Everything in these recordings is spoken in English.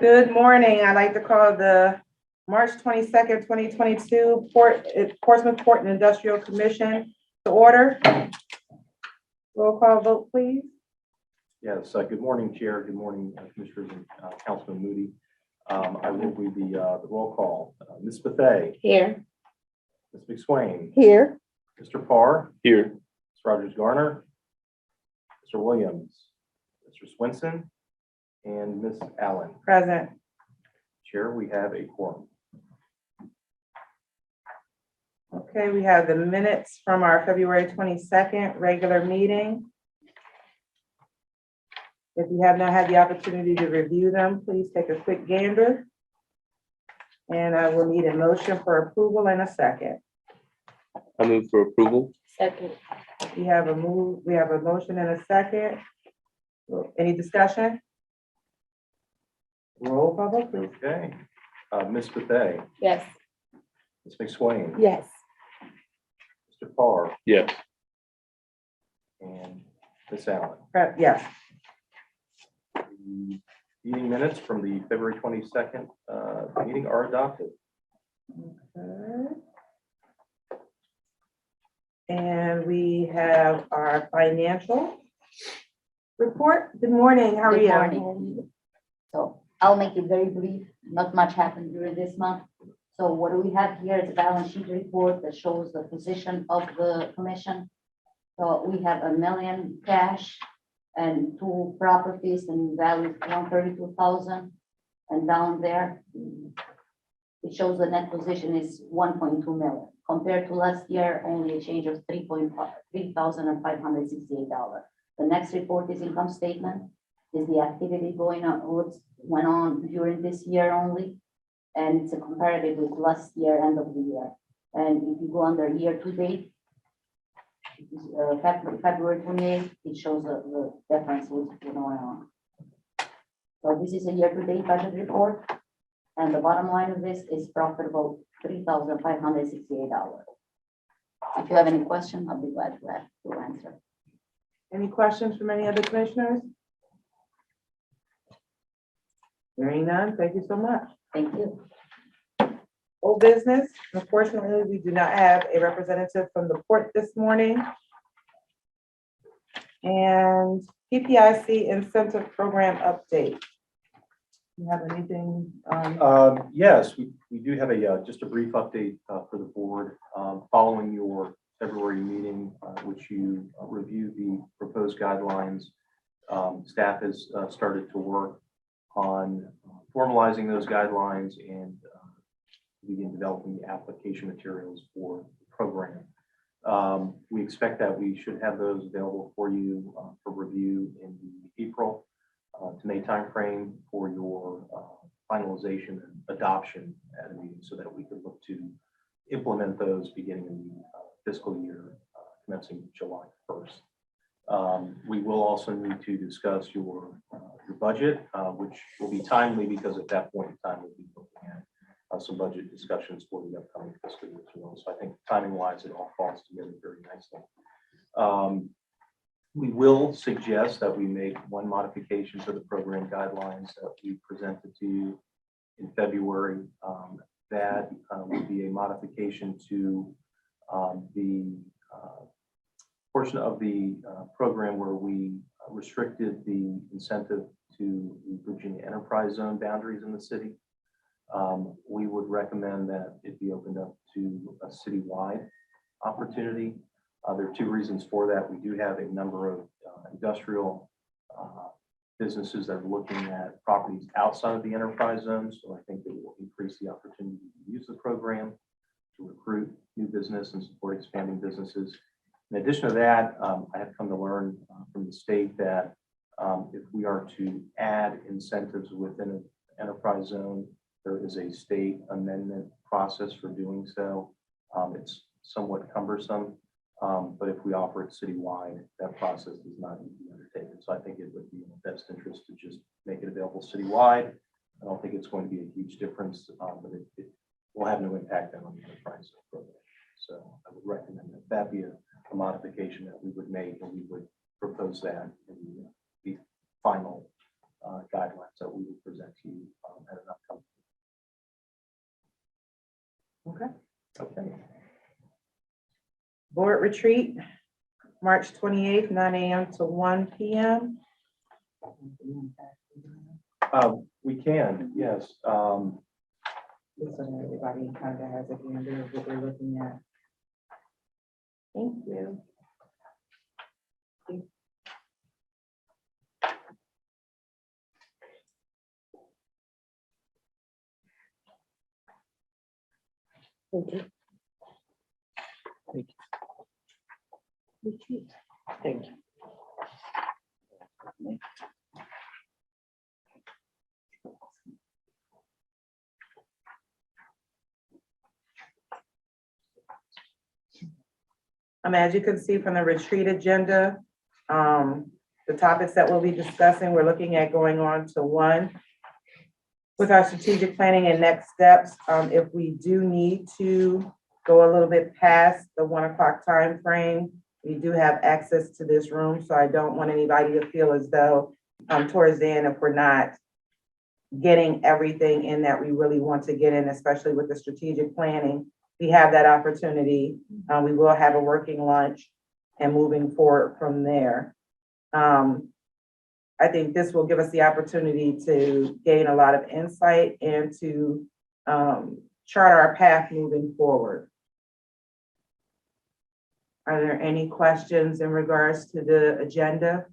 Good morning. I'd like to call the March 22nd, 2022 Portsmouth Port and Industrial Commission to order. Roll call vote, please. Yes, good morning, Chair. Good morning, Commissioners and Councilman Moody. I will read the roll call. Ms. Bethay. Here. Ms. McSwain. Here. Mr. Parr. Here. Ms. Rogers Garner. Mr. Williams. Mr. Swinson. And Ms. Allen. Present. Chair, we have a quorum. Okay, we have the minutes from our February 22nd regular meeting. If you have not had the opportunity to review them, please take a quick gander. And I will need a motion for approval in a second. I move for approval. Second. We have a motion and a second. Any discussion? Roll call vote, please. Okay. Ms. Bethay. Yes. Ms. McSwain. Yes. Mr. Parr. Yes. And Ms. Allen. Yes. The meeting minutes from the February 22nd meeting are adopted. Okay. And we have our financial report. Good morning. How are Good you? morning. So I'll make it very brief. Not much happened during this month. So what do we have here is a balance sheet report that shows the position of the commission. So we have $1 million cash and 2 properties and value $132,000. And down there, it shows the net position is 1.2 million. Compared to last year, only a change of $3,568. The next report is income statement. Is the activity going on, what went on during this year only, and it's a comparative with last year, end of the year. And if you go under year to date, February 28th, it shows the difference what's going on. So this is a year to date budget report, and the bottom line of this is profitable $3,568. If you have any questions, I'll be glad to answer. Any questions from any other commissioners? Hearing none, thank you so much. Thank you. Old business, unfortunately, we do not have a representative from the port this morning. And PPIC incentive program update. You have anything? Yes, we do have just a brief update for the board. Following your February meeting, which you reviewed the proposed guidelines, staff has started to work on formalizing those guidelines and begin developing the application materials for the program. We expect that we should have those available for you for review in the April to May timeframe for your finalization and adoption at a meeting, so that we could look to implement those beginning in the fiscal year commencing July 1st. We will also need to discuss your budget, which will be timely because at that point in time we'll be looking at some budget discussions for the upcoming fiscal year as well. So I think timing wise, it all falls together very nicely. We will suggest that we make one modification to the program guidelines that we presented to you in February. That would be a modification to the portion of the program where we restricted the incentive to the Virginia Enterprise Zone boundaries in the city. We would recommend that it be opened up to a citywide opportunity. There are 2 reasons for that. We do have a number of industrial businesses that are looking at properties outside of the enterprise zone. So I think it will increase the opportunity to use the program to recruit new business and support expanding businesses. In addition to that, I have come to learn from the state that if we are to add incentives within an enterprise zone, there is a state amendment process for doing so. It's somewhat cumbersome, but if we offer it citywide, that process does not need to be undertaken. So I think it would be in the best interest to just make it available citywide. I don't think it's going to be a huge difference, but it will have no impact on the enterprise program. So I would recommend that that be a modification that we would make, and we would propose that in the final guidelines that we will present to you Okay. Board retreat, March 28th, 9 a.m. to 1 p.m. We can, yes. Just so that everybody kind of has a idea of what we're looking at. Thank you. Thank you. As you can see from the retreat agenda, the topics that we'll be discussing, we're looking at going on to one with our strategic planning and next steps. If we do need to go a little bit past the 1 o'clock time frame, we do have access to this room, so I don't want anybody to feel as though towards the end, if we're not getting everything in that we really want to get in, especially with the strategic planning, we have that opportunity. We will have a working lunch and moving forward from there. I think this will give us the opportunity to gain a lot of insight and to chart our path moving forward. Are there any questions in regards to the agenda?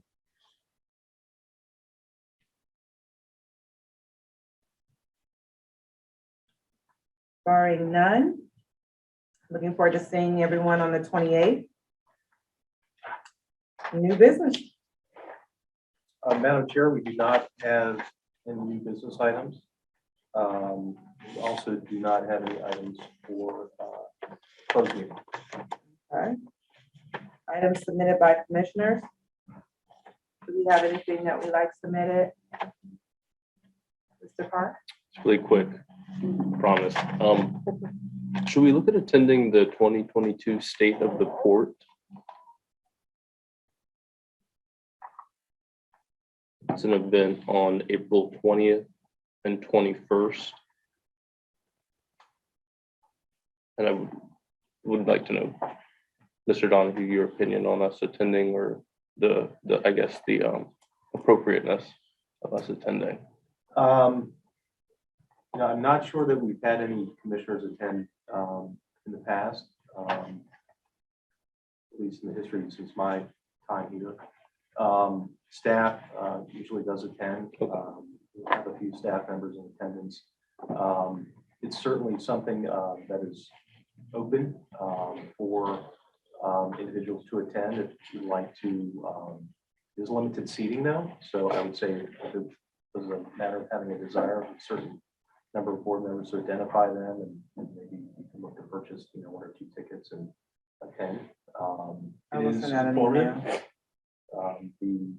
Barring none, looking forward to seeing everyone on the 28th. New business. Madam Chair, we do not have any new business items. We also do not have any items for closed meeting. All right. Items submitted by commissioners. Do we have anything that we like submitted? Mr. Park? It's really quick, promise. Should we look at attending the 2022 State of the Port? It's an event on April 20th and 21st. And I would like to know, Mr. Donahue, your opinion on us attending, or the I guess the appropriateness of us attending. I'm not sure that we've had any commissioners attend in the past, at least in the history since my time here. Staff usually does attend. We have a few staff members in attendance. It's certainly something that is open for individuals to attend if you'd like to. There's limited seating though, so I would say if it was a matter of having a desire of a certain number of board members to identify them, and maybe you can look to purchase, 1 or 2 tickets and attend. I It will is send out an informative. email. The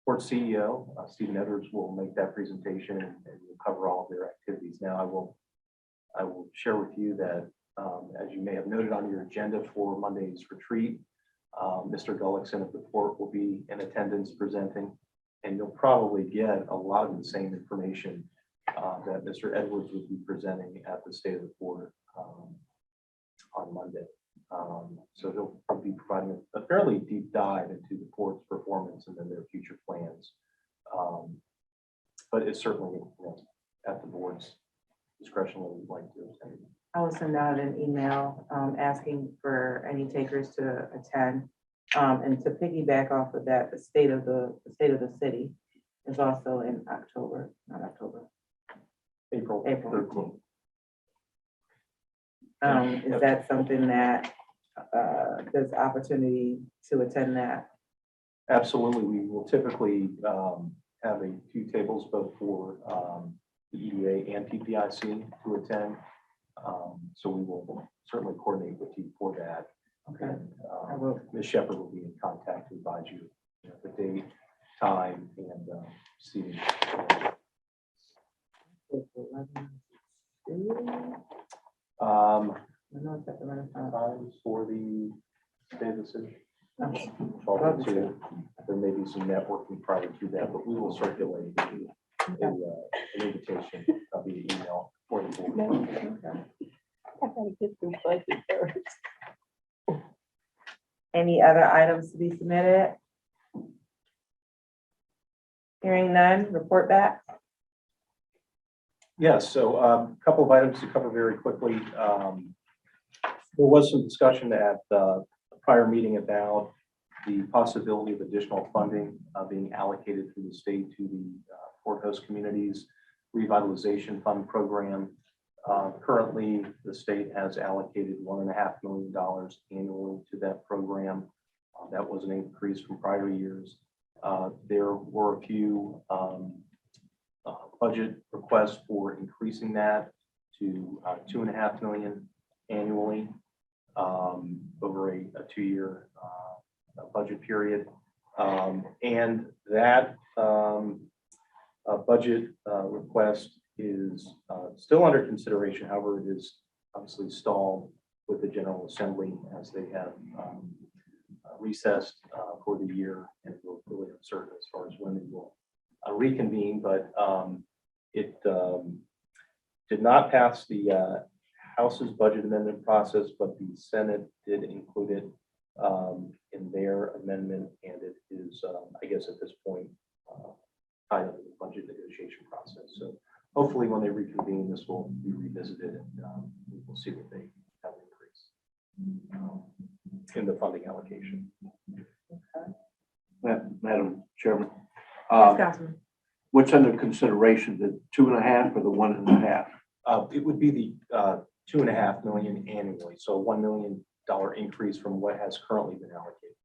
port CEO, Stephen Edwards, will make that presentation and will cover all of their activities. Now, I will share with you that, as you may have noted on your agenda for Monday's retreat, Mr. Gullickson of the port will be in attendance presenting, and you'll probably get a lot of the same information that Mr. Edwards would be presenting at the State of the Port on Monday. So he'll be providing a fairly deep dive into the port's performance and then their future plans. But it's certainly at the board's discretion what we'd like to attend. I will send out an email asking for any takers to attend. And to piggyback off of that, the state of the city is also in October, not October. April April. 13th. Is that something that there's opportunity to attend that? Absolutely. We will typically have a few tables both for the EDA and PPIC to attend. So we will certainly coordinate with you for that. Okay. And I will. Ms. Shepherd will be in contact to advise you, the date, time, and seating. Times for the State of the City. 12 to 2. There may be some networking prior to that, but we will circulate an invitation via email for the board. Okay. gotta get through budget first. Any other items to be submitted? Hearing none, report back. Yes, so a couple of items to cover very quickly. There was some discussion at the prior meeting about the possibility of additional funding being allocated through the state to the Port Host Communities Revitalization Fund Program. Currently, the state has allocated $1.5 million annually to that program. That was an increase from prior years. There were a few budget requests for increasing that to $2.5 million annually over a 2-year budget period. And that budget request is still under consideration. However, it is obviously stalled with the General Assembly as they have recessed for the year, and we're really uncertain as far as when they will reconvene. But it did not pass the House's budget amendment process, but the Senate did include it in their amendment, and it is, I guess, at this point, tied up in the budget negotiation process. So hopefully, when they reconvene, this will be revisited, and we'll see what they have increase in the funding allocation. Madam Chairman, Yes, Councilman. what's under consideration, the 2.5 or the 1.5? It would be the $2.5 million annually, so a $1 million increase from what has currently been allocated.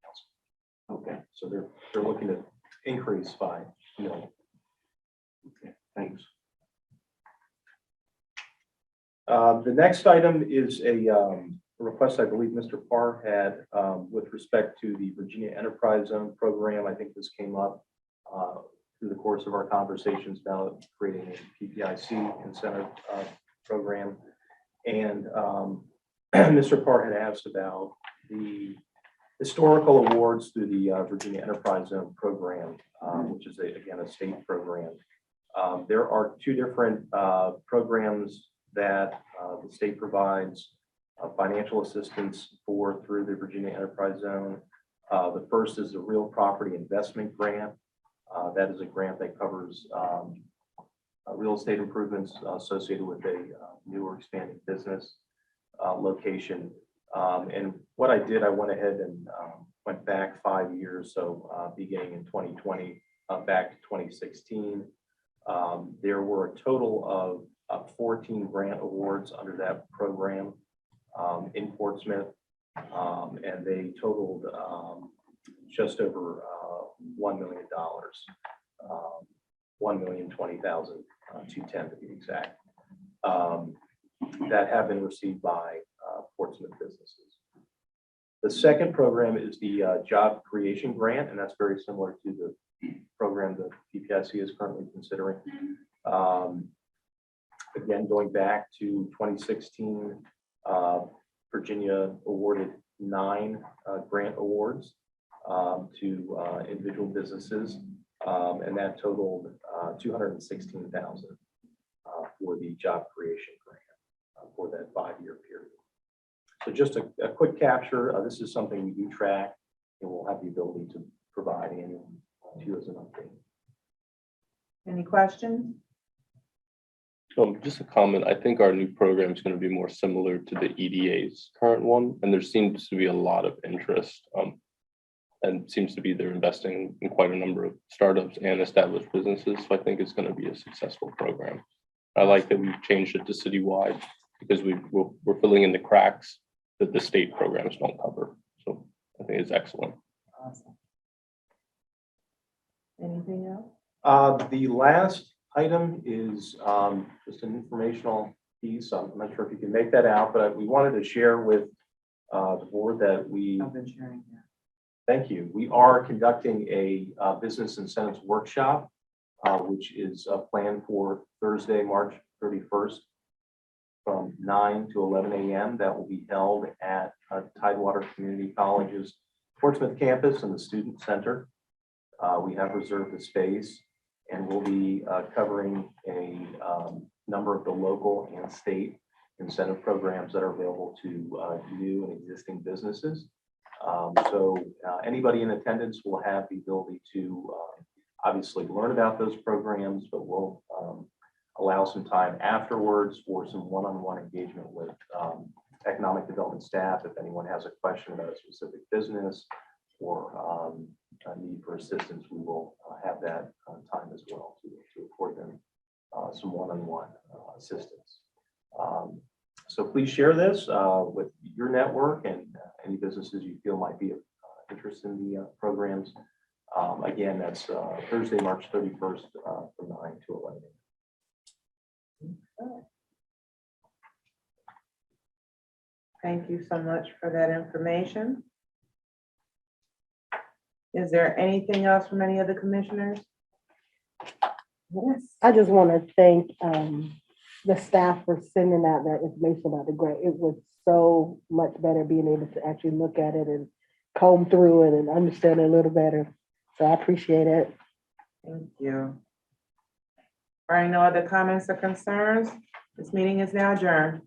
Okay, So they're looking to increase by $1 million. okay, thanks. The next item is a request I believe Mr. Parr had with respect to the Virginia Enterprise Zone program. I think this came up through the course of our conversations about creating a PPIC incentive program. And Mr. Parr had asked about the historical awards through the Virginia Enterprise Zone program, which is again a state program. There are 2 different programs that the state provides financial assistance for through the Virginia Enterprise Zone. The first is the Real Property Investment Grant. That is a grant that covers real estate improvements associated with a new or expanding business location. And what I did, I went ahead and went back 5 years, so beginning in 2020, back to 2016. There were a total of 14 grant awards under that program in Portsmouth, and they totaled just over $1 million, $1,020,210 to be exact, that have been received by Portsmouth businesses. The second program is the Job Creation Grant, and that's very similar to the program that PPIC is currently considering. Again, going back to 2016, Virginia awarded 9 grant awards to individual businesses, and that totaled $216,000 for the Job Creation Grant for that 5-year period. So just a quick capture. This is something we do track, and we'll have the ability to provide annually to you as an update. Any questions? Just a comment, I think our new program is going to be more similar to the EDA's current one, and there seems to be a lot of interest. And seems to be they're investing in quite a number of startups and established businesses. So I think it's going to be a successful program. I like that we've changed it to citywide because we're filling in the cracks that the state programs don't cover. So I think it's excellent. Awesome. Anything else? The last item is just an informational piece. I'm not sure if you can make that out, but we wanted to share with the board that we, I've been sharing that. thank you. We are conducting a business incentives workshop, which is planned for Thursday, March 31st from 9 to 11 a.m. That will be held at Tidewater Community College's Portsmouth campus and the Student Center. We have reserved the space, and we'll be covering a number of the local and state incentive programs that are available to new and existing businesses. So anybody in attendance will have the ability to obviously learn about those programs, but we'll allow some time afterwards for some one-on-one engagement with economic development staff. If anyone has a question about a specific business or a need for assistance, we will have that time as well to afford them some one-on-one assistance. So please share this with your network and any businesses you feel might be of interest in the programs. Again, that's Thursday, March 31st from 9 to 11. Thank you so much for that information. Is there anything else from any of the commissioners? Yes. I just want to thank the staff for sending out that information about the grant. It was so much better being able to actually look at it and comb through it and understand it a little better. So I appreciate it. Thank you. All right, no other comments or concerns? This meeting is now adjourned.